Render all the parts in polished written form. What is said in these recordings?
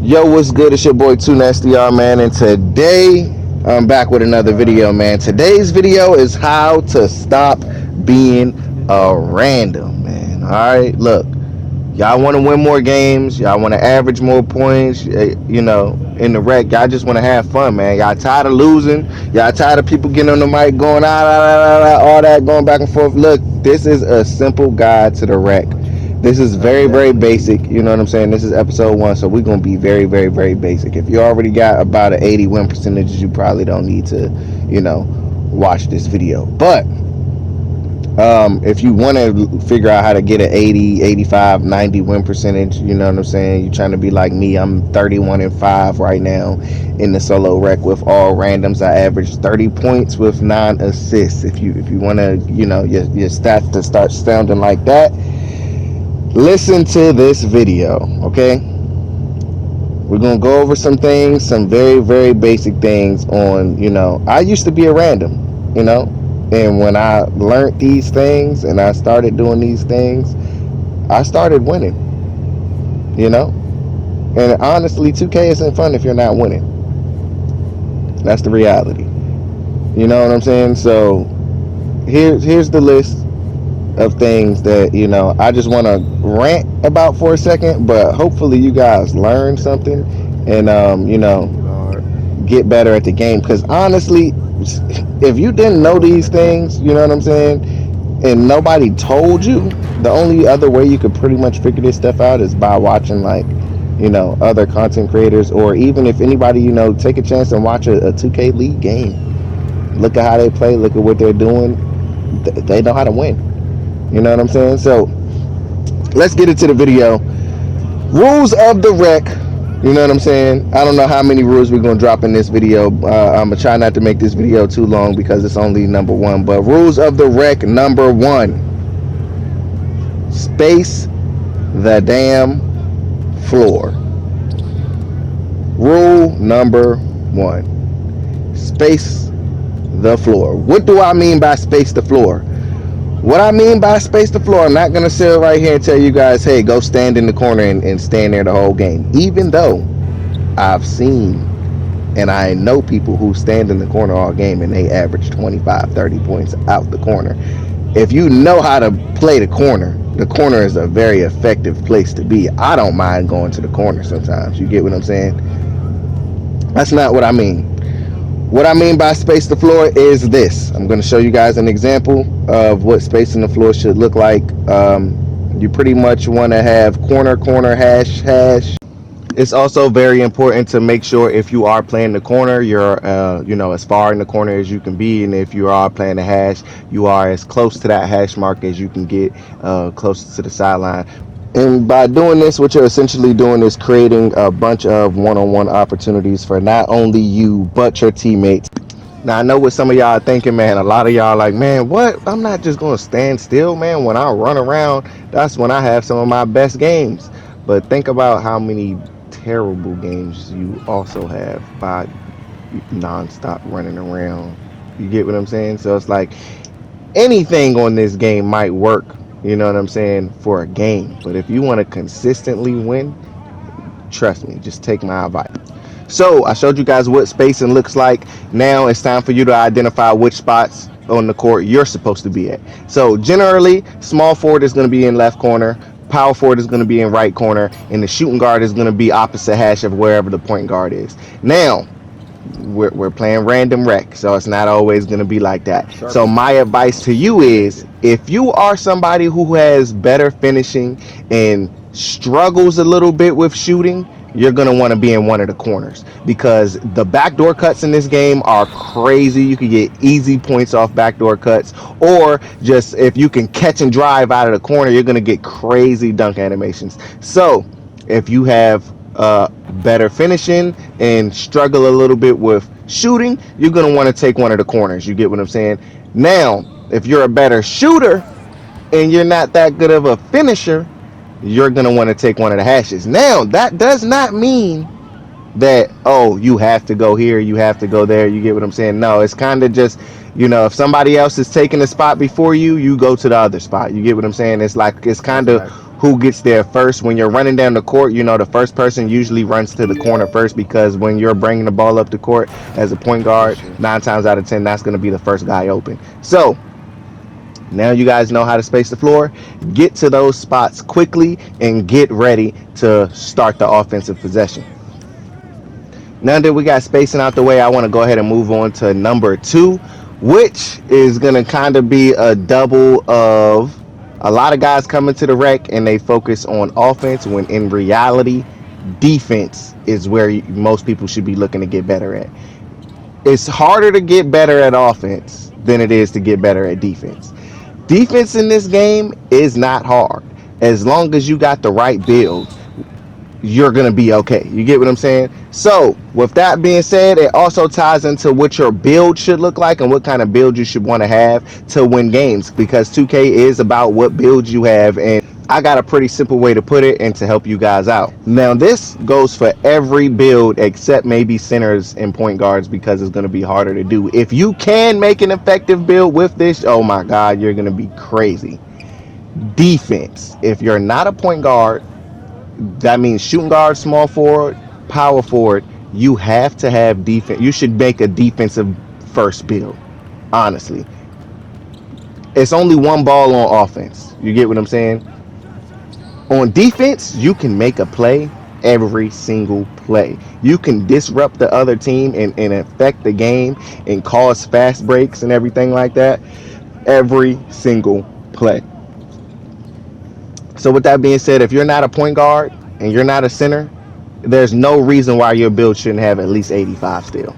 Yo, what's good? It's your boy 2NastyR, man, and today I'm back with another video, man. Today's video is how to stop being a random, man. All right, look, y'all want to win more games, y'all want to average more points, in the rec. Y'all just want to have fun, man. Y'all tired of losing, y'all tired of people getting on the mic going all that, going back and forth. Look, this is a simple guide to the rec. This is very, very basic. You know what I'm saying? This is episode 1, so we're gonna be very, very, very basic. If you already got about an 80 win percentage, you probably don't need to, watch this video. But if you want to figure out how to get an 80, 85, 90 win percentage, you know what I'm saying? You're trying to be like me. I'm 31-5 right now in the solo rec with all randoms. I averaged 30 points with 9 assists. If you want to, your stats to start sounding like that, listen to this video, okay? We're gonna go over some things, some very, very basic things on, I used to be a random, and when I learned these things and I started doing these things, I started winning, and honestly, 2K isn't fun if you're not winning. That's the reality. You know what I'm saying? So here's the list of things that I just want to rant about for a second, but hopefully you guys learn something and get better at the game, because honestly, if you didn't know these things, you know what I'm saying, and nobody told you, the only other way you could pretty much figure this stuff out is by watching other content creators, or even if anybody take a chance and watch a 2K League game. Look at how they play, look at what they're doing. They know how to win. You know what I'm saying? So let's get into the video. Rules of the rec. You know what I'm saying? I don't know how many rules we're going to drop in this video. I'm going to try not to make this video too long because it's only number 1. But rules of the rec number 1. Space the damn floor. Rule number 1. Space the floor. What do I mean by space the floor? What I mean by space the floor, I'm not going to sit right here and tell you guys, hey, go stand in the corner and stand there the whole game. Even though I've seen and I know people who stand in the corner all game and they average 25, 30 points out the corner. If you know how to play the corner is a very effective place to be. I don't mind going to the corner sometimes. You get what I'm saying? That's not what I mean. What I mean by space the floor is this. I'm going to show you guys an example of what spacing the floor should look like. You pretty much want to have corner, hash. It's also very important to make sure if you are playing the corner, you're as far in the corner as you can be, and if you are playing the hash, you are as close to that hash mark as you can get, close to the sideline. And by doing this, what you're essentially doing is creating a bunch of one-on-one opportunities for not only you, but your teammates. Now, I know what some of y'all are thinking, man. A lot of y'all are like, man, what? I'm not just going to stand still, man. When I run around, that's when I have some of my best games. But think about how many terrible games you also have by non-stop running around. You get what I'm saying? So it's like anything on this game might work, you know what I'm saying, for a game. But if you want to consistently win, trust me, just take my advice. So I showed you guys what spacing looks like. Now it's time for you to identify which spots on the court you're supposed to be at. So generally, small forward is going to be in left corner, power forward is going to be in right corner, and the shooting guard is going to be opposite hash of wherever the point guard is. Now, we're playing random rec, so it's not always going to be like that. So my advice to you is, if you are somebody who has better finishing and struggles a little bit with shooting, you're going to want to be in one of the corners, because the backdoor cuts in this game are crazy. You can get easy points off backdoor cuts, or just if you can catch and drive out of the corner, you're going to get crazy dunk animations. So if you have better finishing and struggle a little bit with shooting, you're going to want to take one of the corners. You get what I'm saying? Now, if you're a better shooter and you're not that good of a finisher, you're going to want to take one of the hashes. Now, that does not mean that, oh, you have to go here, you have to go there. You get what I'm saying? No, it's kind of just, if somebody else is taking a spot before you, you go to the other spot. You get what I'm saying? It's like, it's kind of who gets there first. When you're running down the court, the first person usually runs to the corner first, because when you're bringing the ball up the court as a point That's guard, true. 9 times out of 10, that's going to be the first guy open. So now you guys know how to space the floor. Get to those spots quickly and get ready to start the offensive possession. Now that we got spacing out the way, I want to go ahead and move on to number two, which is going to kind of be a double of a lot of guys coming to the rec and they focus on offense, when in reality, defense is where most people should be looking to get better at. It's harder to get better at offense than it is to get better at defense. Defense in this game is not hard. As long as you got the right build, you're going to be okay. You get what I'm saying? So, with that being said, it also ties into what your build should look like and what kind of build you should want to have to win games, because 2K is about what build you have. And I got a pretty simple way to put it and to help you guys out. Now, this goes for every build except maybe centers and point guards, because it's going to be harder to do. If you can make an effective build with this, oh my God, you're going to be crazy. Defense. If you're not a point guard, that means shooting guard, small forward, power forward. You have to have defense. You should make a defensive first build. Honestly, it's only one ball on offense. You get what I'm saying? On defense, you can make a play every single play. You can disrupt the other team and affect the game and cause fast breaks and everything like that every single play. So with that being said, if you're not a point guard and you're not a center, there's no reason why your build shouldn't have at least 85 still.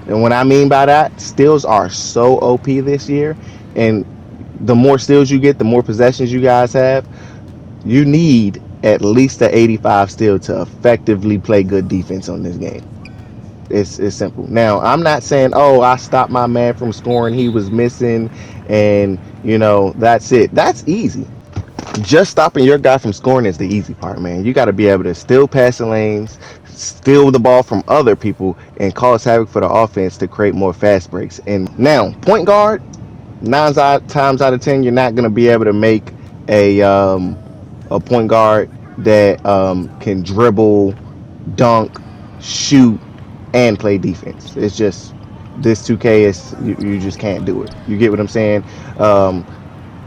And what I mean by that, steals are so OP this year, and the more steals you get, the more possessions you guys have. You need at least a 85 steal to effectively play good defense on this game. It's simple. Now, I'm not saying, oh, I stopped my man from scoring, he was missing, and that's it. That's easy. Just stopping your guy from scoring is the easy part, man. You got to be able to steal passing lanes, steal the ball from other people, and cause havoc for the offense to create more fast breaks. And now, point guard, times out of 10, you're not going to be able to make a um, a point guard that can dribble, dunk, shoot, and play defense. It's just this 2K is you just can't do it. You get what I'm saying? Um,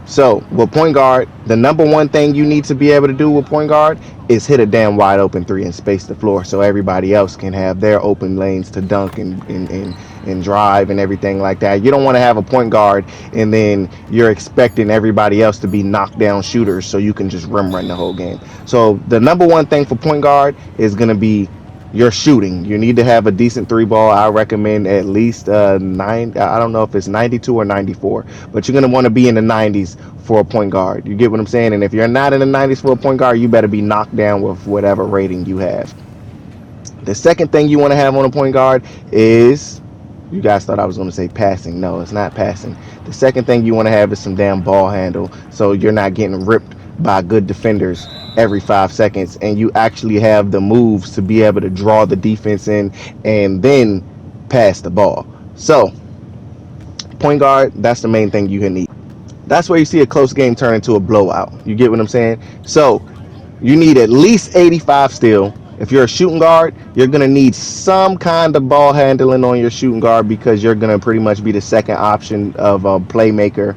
so with point guard, the number one thing you need to be able to do with point guard is hit a damn wide open three and space the floor so everybody else can have their open lanes to dunk and drive and everything like that. You don't want to have a point guard and then you're expecting everybody else to be knockdown shooters so you can just rim run the whole game. So the number one thing for point guard is going to be your shooting. You need to have a decent three ball. I recommend at least nine. I don't know if it's 92 or 94, but you're gonna want to be in the 90s for a point guard. You get what I'm saying? And if you're not in the 90s for a point guard, you better be knocked down with whatever rating you have. The second thing you want to have on a point guard is, you guys thought I was going to say passing. No, it's not passing. The second thing you want to have is some damn ball handle, so you're not getting ripped by good defenders every 5 seconds, and you actually have the moves to be able to draw the defense in and then pass the ball. So, point guard, that's the main thing you can need. That's where you see a close game turn into a blowout. You get what I'm saying? So, you need at least 85 still. If you're a shooting guard, you're going to need some kind of ball handling on your shooting guard, because you're going to pretty much be the second option of a playmaker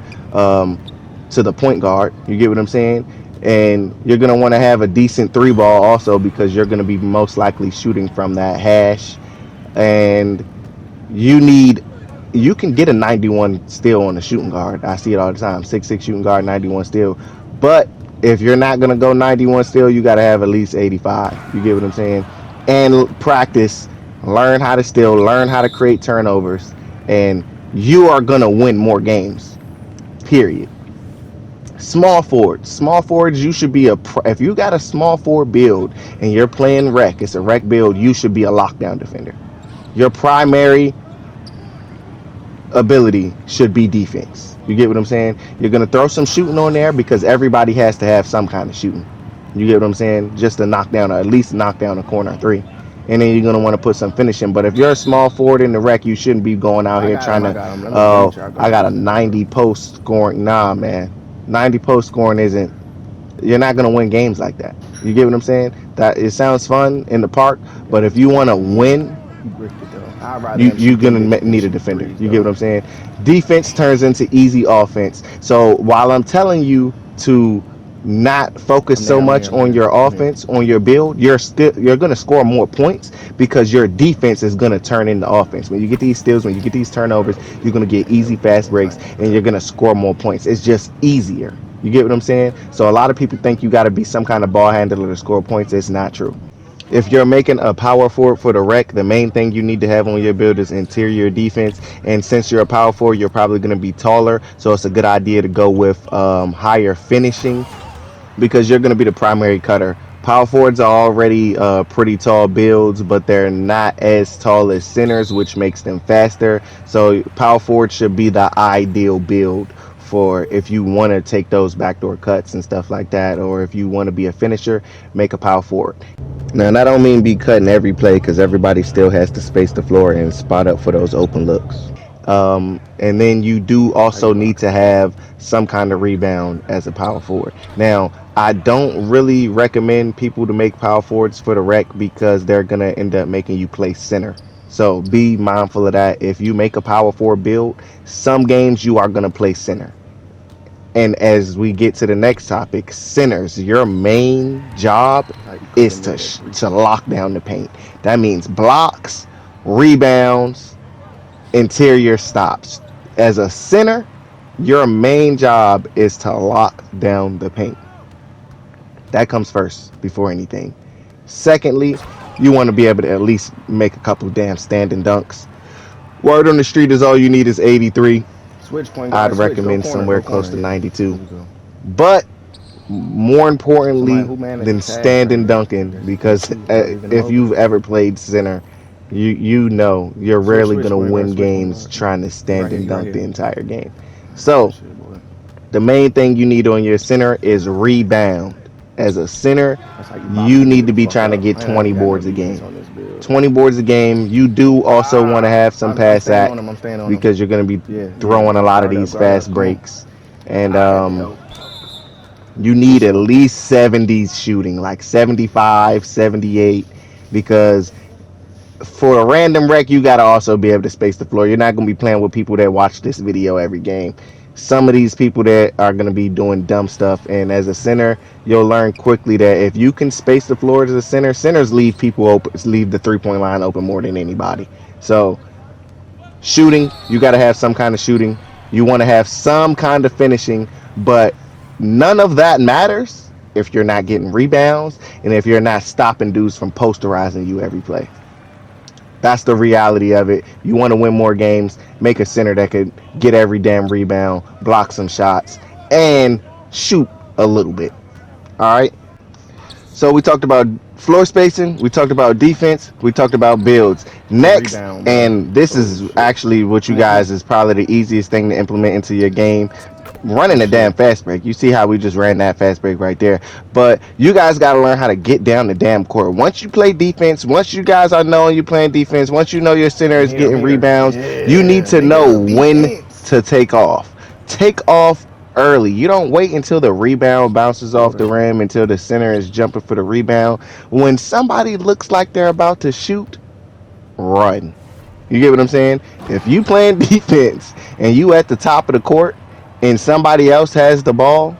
to the point guard. You get what I'm saying? And you're going to want to have a decent three ball also, because you're going to be most likely shooting from that hash. And you need you can get a 91 steal on the shooting guard. I see it all the time. 6'6" shooting guard, 91 steal. But if you're not gonna go 91 steal, you gotta have at least 85. You get what I'm saying? And practice, learn how to steal, learn how to create turnovers, and you are gonna win more games. Period. Small forwards, you should be if you got a small forward build and you're playing rec, it's a rec build, you should be a lockdown defender. Your primary ability should be defense. You get what I'm saying? You're gonna throw some shooting on there because everybody has to have some kind of shooting. You get what I'm saying? Just to knock down, or at least knock down a corner three. And then you're gonna want to put some finishing. But if you're a small forward in the rec, you shouldn't be going out I here got him. trying I to. got him. Let me Oh, try. Go I ahead. got a 90 post scoring. Nah, man, 90 post scoring isn't You're not gonna win games like that. You get what I'm saying? That it sounds fun in the park, but if you want to win, He bricked it though. I'd rather you him you're shoot them gonna bitches than need a shoot defender. threes You get what though. I'm saying? Defense turns into easy offense. So while I'm telling you to not focus I'm so there. I'm much here. I'm on here. your I'm here. offense, on your build, you're gonna score more points because your defense is gonna turn into offense. When you get these steals, when you get these turnovers, you're gonna get easy fast breaks and you're gonna score more points. It's just easier. You get what I'm saying? So a lot of people think you got to be some kind of ball handler to score points. It's not true. If you're making a power forward for the rec, the main thing you need to have on your build is interior defense. And since you're a power forward, you're probably going to be taller, so it's a good idea to go with higher finishing because you're going to be the primary cutter. Power forwards are already pretty tall builds, but they're not as tall as centers, which makes them faster. So power forward should be the ideal build for if you want to take those backdoor cuts and stuff like that, or if you want to be a finisher, make a power forward. Now, and I don't mean be cutting every play because everybody still has to space the floor and spot up for those open looks. And then you do How you also need blocking to it though? have some kind of rebound as a power forward. Now, I don't really recommend people to make power forwards for the rec because they're going to end up making you play center. So be mindful of that. If you make a power forward build, some games you are going to play center. And as we get to the next topic, centers, your main job That's how you cook is them in that to threesome. lock down the paint. That means blocks, rebounds, interior stops. As a center, your main job is to lock down the paint. That comes first before anything. Secondly, you want to be able to at least make a couple damn standing dunks. Word on the street is all you need is 83. Switch point I'd guard. Switch. Go recommend corner. somewhere Go close corner. to Yeah. 92. There you go. But more Somebody importantly who managed the than task right standing there. dunking, There's because two. Don't even if hold it. you've ever played center, you know you're Switch. rarely Switch gonna point guard. win Switch point games guard. trying to He stand right here. and He right dunk the here. entire game. Good So shit, boy. the main thing you need on your center is rebound. As a center, That's how you box a you nigga need to the be fuck trying to up. get I ain't 20 even got no boards a defense game. on this build. 20 boards a game. You do also want to have some I'm pass staying on him. act I'm staying on him. because you're going to be Yeah, yeah. throwing a lot of these Guard up. fast Come on. breaks. And I had to help. you Good need at shit. least 70s shooting, like 75, 78, because for a random wreck, you got to also be able to space the floor. You're not going to be playing with people that watch this video every game. Some of these people that are going to be doing dumb stuff, and as a center, you'll learn quickly that if you can space the floor as a center, centers leave people open, leave the 3 point line open more than anybody. So shooting, you got to have some kind of shooting. You want to have some kind of finishing, but none of that matters if you're not getting rebounds and if you're not stopping dudes from posterizing you every play. That's the reality of it. You want to win more games, make a center that could get every damn rebound, block some shots, and shoot a little bit. All right. So we talked about floor spacing, we talked about defense, we talked about builds. And Next, rebound, bro. and this Oh is shit. actually what you Come on, come guys on. is probably the easiest thing to implement into your game. Running Good a damn shit. fast break. You see how we just ran that fast break right there. But you guys got to learn how to get down the damn court. Once you play defense, once you guys are knowing you playing defense, once you know your center I'm is here. I'm getting here. rebounds, you need Yeah, to know nigga. when Defense. to take off. Take off early. You don't wait until the rebound bounces off the Quarter. rim, until the center is jumping for the rebound. When somebody looks like they're about to shoot, run. You get what I'm saying? If you playing defense and you at the top of the court and somebody else has the ball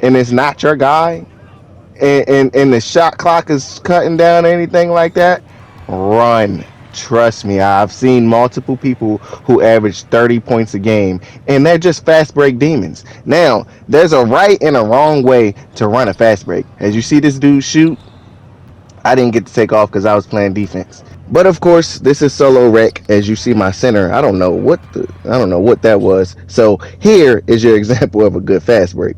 and it's not your guy, and the shot clock is cutting down or anything like that, run. Trust me, I've seen multiple people who average 30 points a game, and they're just fast break demons. Now, there's a right and a wrong way to run a fast break. As you see this dude shoot, I didn't get to take off because I was playing defense. But of course, this is solo rec. As you see my center, I don't know what that was. So here is your example of a good fast break.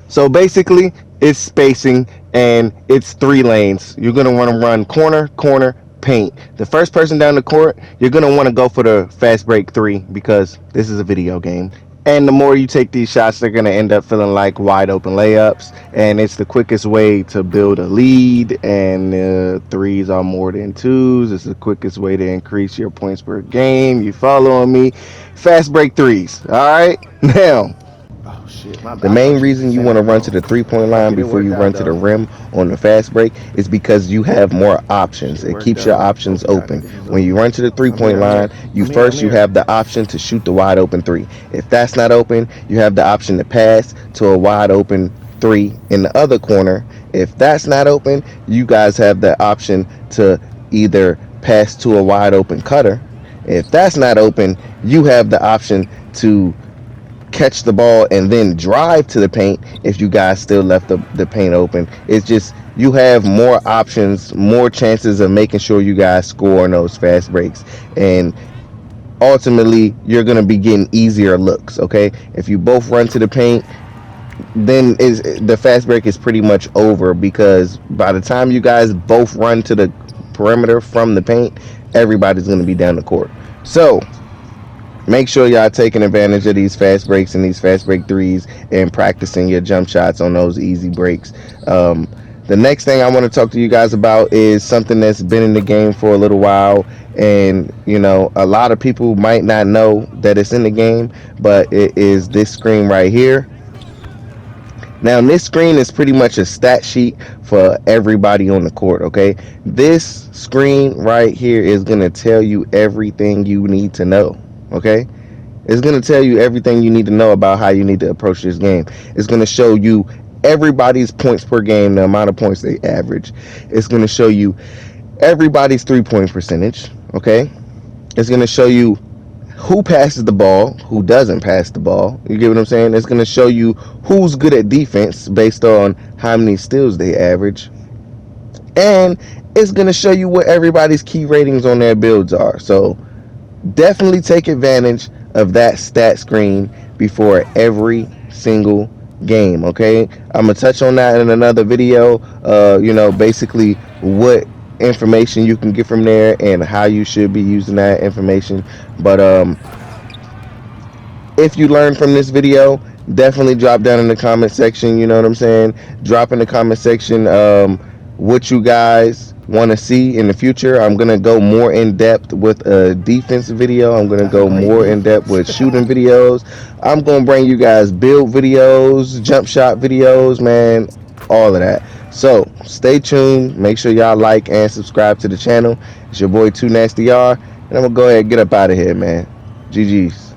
So basically, it's spacing and it's 3 lanes. You're gonna want to run corner, corner, paint. The first person down the court, you're gonna want to go for the fast break three because this is a video game. And the more you take these shots, they're gonna end up feeling like wide open layups. And it's the quickest way to build a lead. And threes are more than twos. It's the quickest way to increase your points per game. You following me? Fast break threes. All right. Now, shit. My The bad. I main thought you was reason you want saying to it run to the wrong. 3 point Fuck line it. It before worked you out run to the though. rim on the fast break is because you have more options. Shit It worked keeps your out. options Both of y'all open. niggas was When you open. run to the three I'm here. point I'm line, here. you I'm here. I'm first you here. have the option to shoot the wide open three. If that's not open, you have the option to pass to a wide open three in the other corner. If that's not open, you guys have the option to either pass to a wide open cutter. If that's not open, you have the option to catch the ball and then drive to the paint if you guys still left the paint open. It's just you have more options, more chances of making sure you guys score on those fast breaks. And ultimately, you're going to be getting easier looks, okay? If you both run to the paint, then is the fast break is pretty much over because by the time you guys both run to the perimeter from the paint, everybody's going to be down the court. So, make sure y'all taking advantage of these fast breaks and these fast break threes and practicing your jump shots on those easy breaks. Um, the next thing I want to talk to you guys about is something that's been in the game for a little while, and you know a lot of people might not know that it's in the game, but it is this screen right here. Now, this screen is pretty much a stat sheet for everybody on the court, okay? This screen right here is going to tell you everything you need to know, okay? It's going to tell you everything you need to know about how you need to approach this game. It's going to show you everybody's points per game, the amount of points they average. It's going to show you everybody's 3 point percentage, okay? It's going to show you who passes the ball, who doesn't pass the ball. You get what I'm saying? It's going to show you who's good at defense based on how many steals they average. And it's going to show you what everybody's key ratings on their builds are. So definitely take advantage of that stat screen before every single game, okay? I'm gonna touch on that in another video, basically what information you can get from there and how you should be using that information. But if you learned from this video, definitely drop down in the comment section. You know what I'm saying? Drop in the comment section what you guys want to see in the future. I'm gonna go more in depth with a defense video. I'm gonna I go know he more in depth defense. with shooting videos. I'm gonna bring you guys build videos, jump shot videos, man, all of that. So stay tuned. Make sure y'all like and subscribe to the channel. It's your boy Too Nasty R, and I'm gonna go ahead and get up out of here, man. GG's.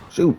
Shoot.